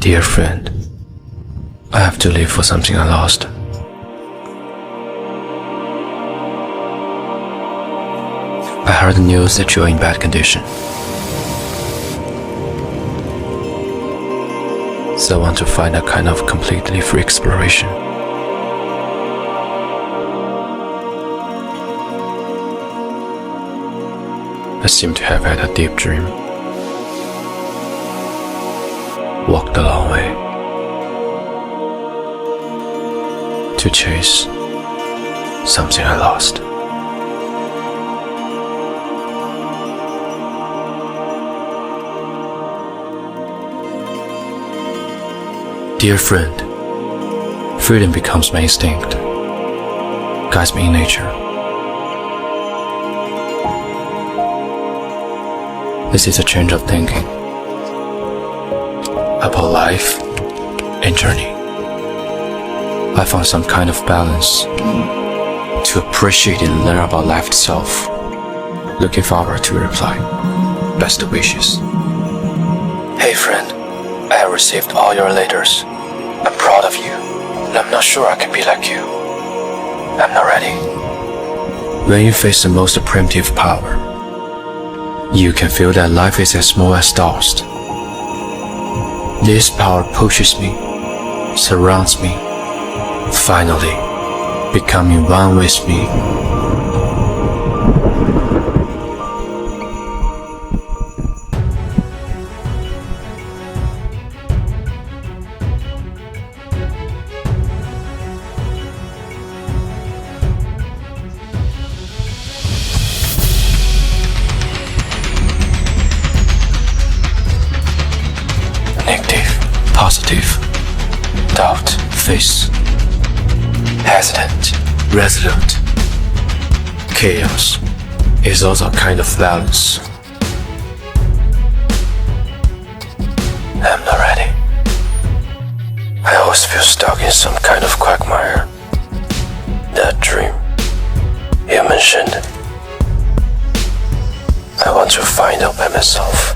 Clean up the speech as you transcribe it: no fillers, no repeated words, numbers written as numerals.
Dear friend, I have to live for something I lost. I heard the news that you're in bad condition. So I want to find a kind of completely free exploration. I seem to have had a deep dream. Walked a long way to chase something I lost. Dear friend, freedom becomes my instinct, guides me in nature. This is a change of thinking about life and journey. I found some kind of balance to appreciate and learn about life itself. Looking forward to your reply. Best wishes. Hey friend, I have received all your letters. I'm proud of you, and I'm not sure I can be like you. I'm not ready. When you face the most primitive power, you can feel that life is as small as stars. This power pushes me, surrounds me, finally becoming one with me. Negative, positive, doubt, face, hesitant, resolute. Chaos is also a kind of balance. I'm not ready. I always feel stuck in some kind of quagmire. That dream you mentioned, I want to find out by myself.